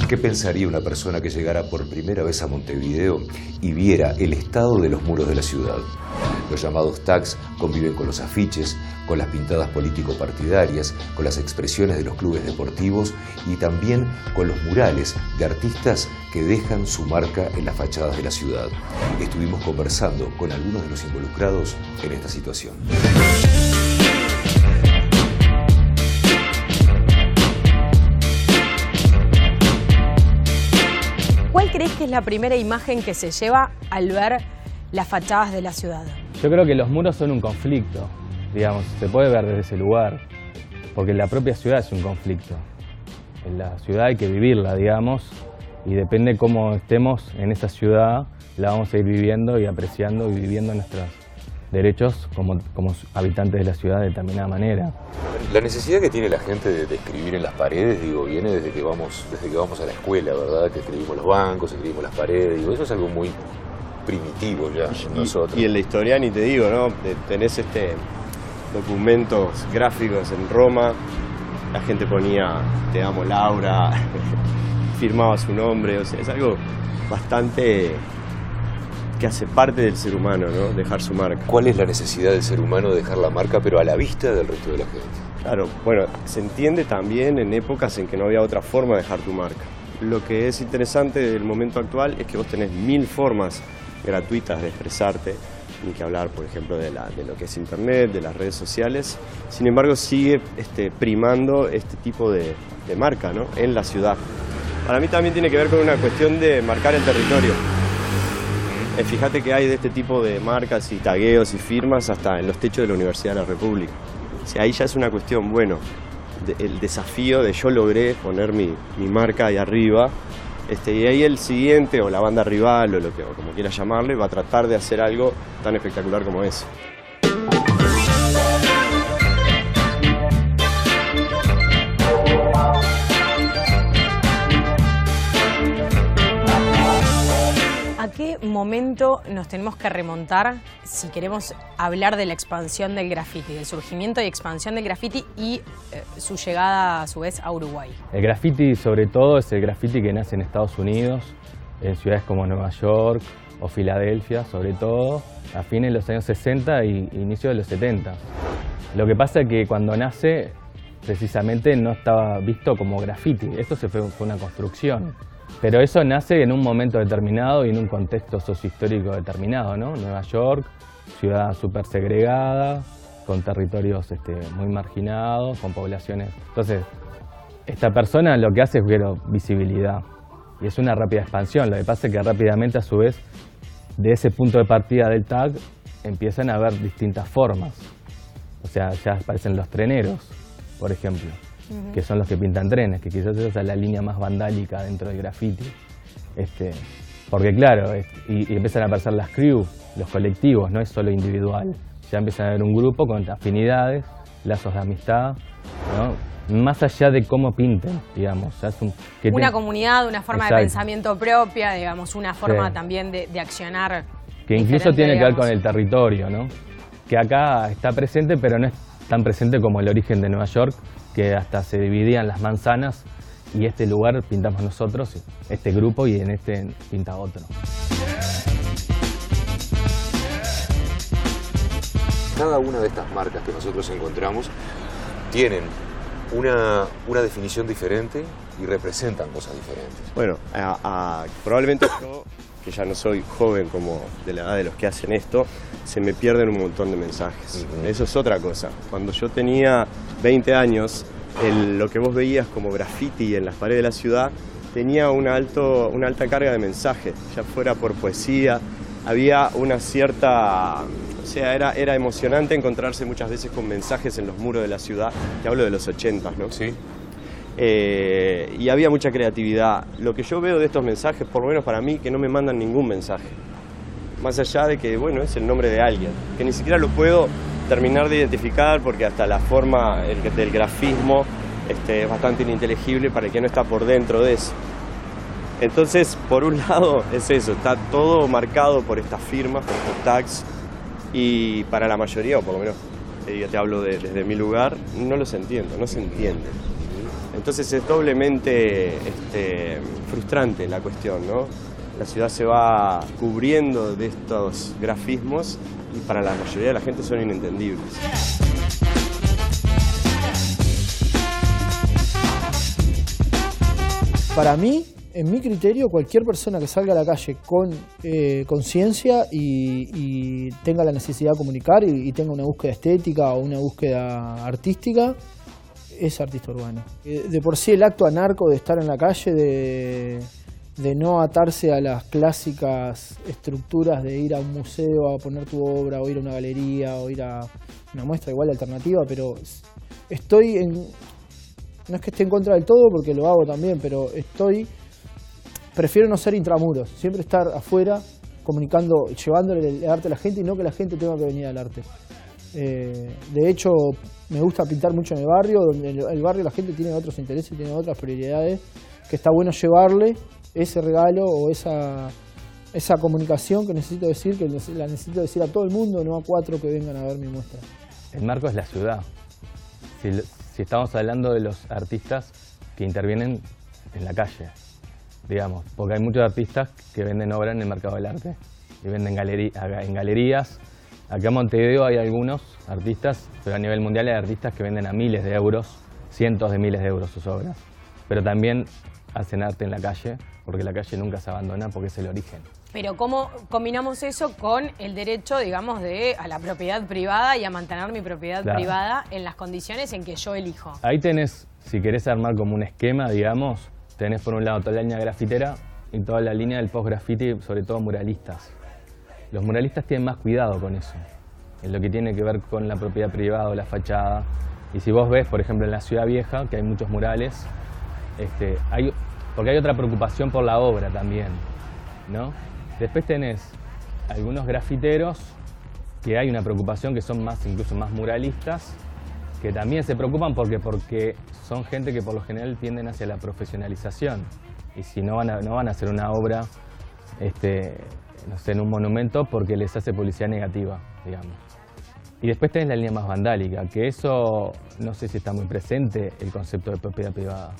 ¿Qué pensaría una persona que llegara por primera vez a Montevideo y viera el estado de los muros de la ciudad? Los llamados tags conviven con los afiches, con las pintadas político-partidarias, con las expresiones de los clubes deportivos y también con los murales de artistas que dejan su marca en las fachadas de la ciudad. Estuvimos conversando con algunos de los involucrados en esta situación. ¿Cuál crees que es la primera imagen que se lleva al ver las fachadas de la ciudad? Yo creo que los muros son un conflicto, digamos, se puede ver desde ese lugar, porque la propia ciudad es un conflicto. En la ciudad hay que vivirla, digamos, y depende cómo estemos en esa ciudad, la vamos a ir viviendo y apreciando y viviendo nuestros derechos como habitantes de la ciudad de determinada manera. La necesidad que tiene la gente de escribir en las paredes, digo, viene desde que vamos a la escuela, ¿verdad? Que escribimos los bancos, escribimos las paredes, digo, eso es algo muy primitivo ya en nosotros. Y en la historia ni te digo, ¿no? Tenés documentos gráficos en Roma, la gente ponía "te amo Laura", firmaba su nombre, o sea, es algo bastante que hace parte del ser humano, ¿no? Dejar su marca. ¿Cuál es la necesidad del ser humano de dejar la marca, pero a la vista del resto de la gente? Claro, bueno, se entiende también en épocas en que no había otra forma de dejar tu marca. Lo que es interesante del momento actual es que vos tenés 1000 formas gratuitas de expresarte, ni que hablar, por ejemplo, de lo que es internet, de las redes sociales. Sin embargo, sigue primando este tipo de marca, ¿no? En la ciudad. Para mí también tiene que ver con una cuestión de marcar el territorio. Fíjate que hay de este tipo de marcas y tagueos y firmas hasta en los techos de la Universidad de la República. O sea, ahí ya es una cuestión, bueno, el desafío de yo logré poner mi marca ahí arriba, y ahí el siguiente, o la banda rival, o como quieras llamarle, va a tratar de hacer algo tan espectacular como eso. ¿A qué momento nos tenemos que remontar si queremos hablar de la expansión del graffiti, del surgimiento y expansión del graffiti y su llegada a su vez a Uruguay? El graffiti sobre todo es el graffiti que nace en Estados Unidos, en ciudades como Nueva York o Filadelfia sobre todo, a fines de los años 60 y inicio de los 70. Lo que pasa es que cuando nace precisamente no estaba visto como graffiti, esto fue una construcción. Pero eso nace en un momento determinado y en un contexto sociohistórico determinado, ¿no? Nueva York, ciudad súper segregada, con territorios muy marginados, con poblaciones. Entonces, esta persona lo que hace es visibilidad y es una rápida expansión. Lo que pasa es que rápidamente, a su vez, de ese punto de partida del tag, empiezan a haber distintas formas. O sea, ya aparecen los treneros, por ejemplo. Que son los que pintan trenes, que quizás esa es la línea más vandálica dentro del graffiti. Porque claro, y empiezan a aparecer las crew, los colectivos, no es solo individual. Ya empiezan a haber un grupo con afinidades, lazos de amistad, ¿no? Más allá de cómo pinten, digamos. Ya es una comunidad, una forma de pensamiento propia, digamos, una forma también de accionar. Que incluso tiene que ver con el territorio, ¿no? Que acá está presente, pero no es tan presente como el origen de Nueva York, que hasta se dividían las manzanas y este lugar pintamos nosotros, este grupo, y en este pinta otro. Cada una de estas marcas que nosotros encontramos tienen una definición diferente y representan cosas diferentes. Bueno, probablemente yo, que ya no soy joven como de la edad de los que hacen esto, se me pierden un montón de mensajes. Eso es otra cosa. Cuando yo tenía 20 años, lo que vos veías como graffiti en las paredes de la ciudad tenía una alta carga de mensajes, ya fuera por poesía, había una cierta... O sea, era emocionante encontrarse muchas veces con mensajes en los muros de la ciudad, que hablo de los 80, ¿no? Sí. Y había mucha creatividad. Lo que yo veo de estos mensajes, por lo menos para mí, que no me mandan ningún mensaje. Más allá de que, bueno, es el nombre de alguien, que ni siquiera lo puedo terminar de identificar porque hasta la forma del grafismo es bastante ininteligible para el que no está por dentro de eso. Entonces, por un lado es eso, está todo marcado por estas firmas, por estos tags, y para la mayoría, o por lo menos te hablo desde mi lugar, no los entiendo, no se entiende. Entonces es doblemente frustrante la cuestión, ¿no? La ciudad se va cubriendo de estos grafismos y para la mayoría de la gente son inentendibles. Para mí, en mi criterio, cualquier persona que salga a la calle con conciencia y tenga la necesidad de comunicar y tenga una búsqueda estética o una búsqueda artística, es artista urbano. De por sí el acto anarco de estar en la calle, de no atarse a las clásicas estructuras de ir a un museo a poner tu obra, o ir a una galería, o ir a una muestra igual alternativa, pero estoy en... No es que esté en contra del todo, porque lo hago también, pero prefiero no ser intramuros, siempre estar afuera, comunicando, llevándole el arte a la gente y no que la gente tenga que venir al arte. De hecho, me gusta pintar mucho en el barrio, donde en el barrio la gente tiene otros intereses, tiene otras prioridades, que está bueno llevarle ese regalo o esa comunicación que necesito decir, que la necesito decir a todo el mundo, no a 4 que vengan a ver mi muestra. El marco es la ciudad. Si estamos hablando de los artistas que intervienen en la calle, digamos, porque hay muchos artistas que venden obra en el mercado del arte y venden en galerías. Acá en Montevideo hay algunos artistas, pero a nivel mundial hay artistas que venden a miles de euros, cientos de miles de euros sus obras. Pero también hacen arte en la calle, porque la calle nunca se abandona, porque es el origen. Pero ¿cómo combinamos eso con el derecho, digamos, a la propiedad privada y a mantener mi propiedad privada en las condiciones en que yo elijo? Ahí tenés, si querés armar como un esquema, digamos, tenés por un lado toda la línea grafitera y toda la línea del post-graffiti, sobre todo muralistas. Los muralistas tienen más cuidado con eso, en lo que tiene que ver con la propiedad privada o la fachada. Y si vos ves, por ejemplo, en la Ciudad Vieja, que hay muchos murales, porque hay otra preocupación por la obra también, ¿no? Después tenés algunos grafiteros que hay una preocupación, que son incluso más muralistas, que también se preocupan porque son gente que por lo general tienden hacia la profesionalización. Y si no van a hacer una obra, no sé, en un monumento, porque les hace publicidad negativa, digamos. Y después tenés la línea más vandálica, que eso no sé si está muy presente, el concepto de propiedad privada.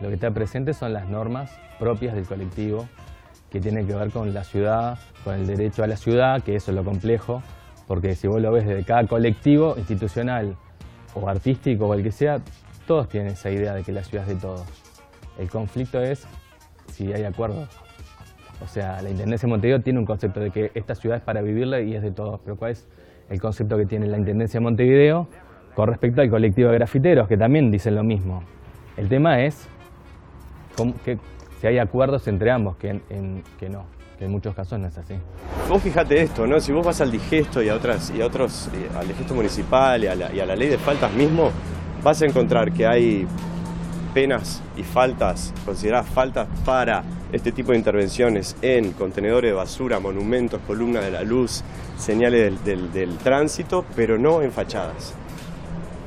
Lo que está presente son las normas propias del colectivo, que tienen que ver con la ciudad, con el derecho a la ciudad, que eso es lo complejo, porque si vos lo ves desde cada colectivo institucional o artístico o el que sea, todos tienen esa idea de que la ciudad es de todos. El conflicto es si hay acuerdos. O sea, la Intendencia de Montevideo tiene un concepto de que esta ciudad es para vivirla y es de todos, pero ¿cuál es el concepto que tiene la Intendencia de Montevideo con respecto al colectivo de grafiteros, que también dicen lo mismo? El tema es que si hay acuerdos entre ambos, que no, que en muchos casos no es así. Vos fíjate esto, ¿no? Si vos vas al digesto y a otros, al digesto municipal y a la ley de faltas mismo, vas a encontrar que hay penas y faltas, consideradas faltas para este tipo de intervenciones en contenedores de basura, monumentos, columnas de la luz, señales del tránsito, pero no en fachadas.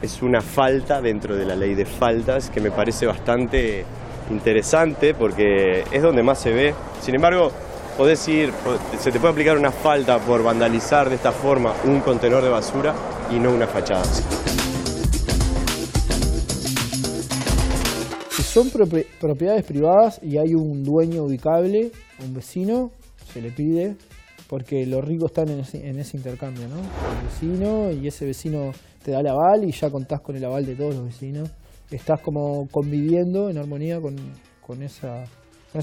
Es una falta dentro de la ley de faltas que me parece bastante interesante porque es donde más se ve. Sin embargo, se te puede aplicar una falta por vandalizar de esta forma un contenedor de basura y no una fachada. Si son propiedades privadas y hay un dueño ubicable, un vecino, se le pide, porque los ricos están en ese intercambio, ¿no? El vecino, y ese vecino te da el aval y ya contás con el aval de todos los vecinos. Estás como conviviendo en armonía con esa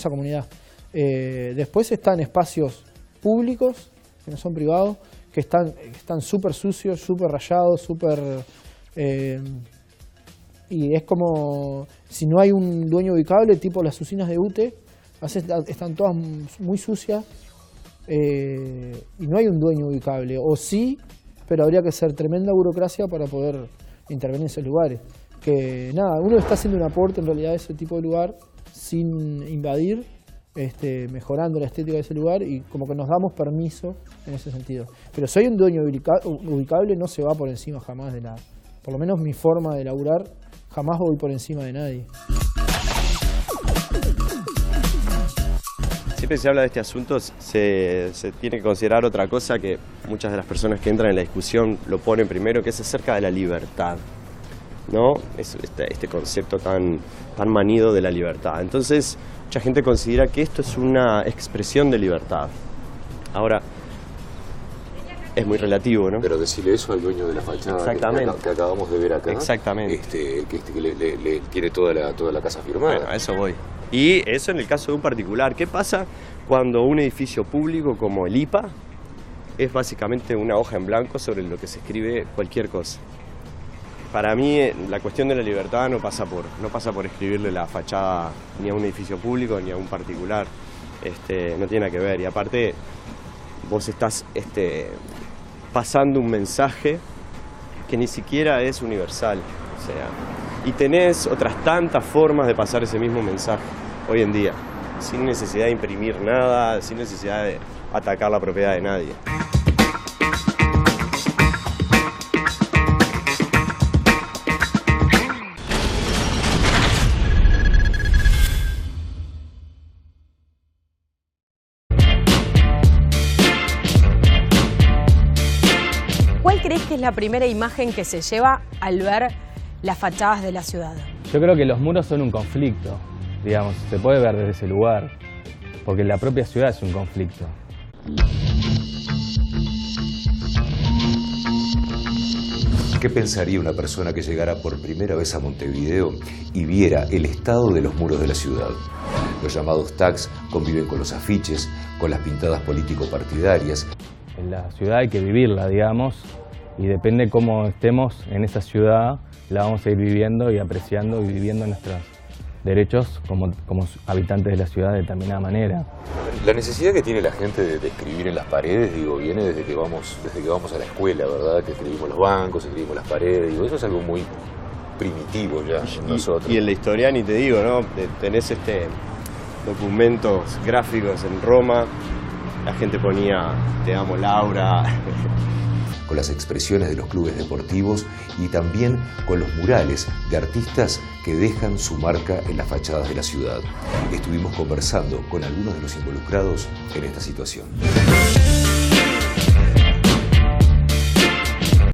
comunidad. Después están espacios públicos, que no son privados, que están súper sucios, súper rayados, súper... y es como, si no hay un dueño ubicable, tipo las usinas de UTE, están todas muy sucias y no hay un dueño ubicable. O sí, pero habría que hacer tremenda burocracia para poder intervenir en esos lugares. Que nada, uno está haciendo un aporte en realidad a ese tipo de lugar sin invadir, mejorando la estética de ese lugar y como que nos damos permiso en ese sentido. Pero si hay un dueño ubicable, no se va por encima jamás de nada. Por lo menos mi forma de laburar, jamás voy por encima de nadie. siempre que se habla de este asunto se tiene que considerar otra cosa que muchas de las personas que entran en la discusión lo ponen primero, que es acerca de la libertad, ¿no? Este concepto tan manido de la libertad. Entonces, mucha gente considera que esto es una expresión de libertad. Ahora, es muy relativo, ¿no? Pero decirle eso al dueño de la fachada que acabamos de ver acá. Exactamente. Que le tiene toda la casa firmada. Bueno, a eso voy. Y eso en el caso de un particular. ¿Qué pasa cuando un edificio público como el IPA es básicamente una hoja en blanco sobre lo que se escribe cualquier cosa? Para mí la cuestión de la libertad no pasa por escribirle la fachada ni a un edificio público ni a un particular. No tiene nada que ver. Y aparte vos estás pasando un mensaje que ni siquiera es universal. O sea, y tenés otras tantas formas de pasar ese mismo mensaje hoy en día, sin necesidad de imprimir nada, sin necesidad de atacar la propiedad de nadie. ¿Cuál crees que es la primera imagen que se lleva al ver las fachadas de la ciudad? Yo creo que los muros son un conflicto, digamos, se puede ver desde ese lugar, porque la propia ciudad es un conflicto. ¿Qué pensaría una persona que llegara por primera vez a Montevideo y viera el estado de los muros de la ciudad? Los llamados tags conviven con los afiches, con las pintadas político-partidarias. En la ciudad hay que vivirla, digamos, y depende cómo estemos en esa ciudad, la vamos a ir viviendo y apreciando y viviendo nuestros derechos como habitantes de la ciudad de determinada manera. La necesidad que tiene la gente de escribir en las paredes, digo, viene desde que vamos a la escuela, ¿verdad? Que escribimos los bancos, escribimos las paredes, digo, eso es algo muy primitivo ya en nosotros. Y en la historia ni te digo, ¿no? Tenés documentos gráficos en Roma, la gente ponía "Te amo, Laura", con las expresiones de los clubes deportivos y también con los murales de artistas que dejan su marca en las fachadas de la ciudad. Estuvimos conversando con algunos de los involucrados en esta situación.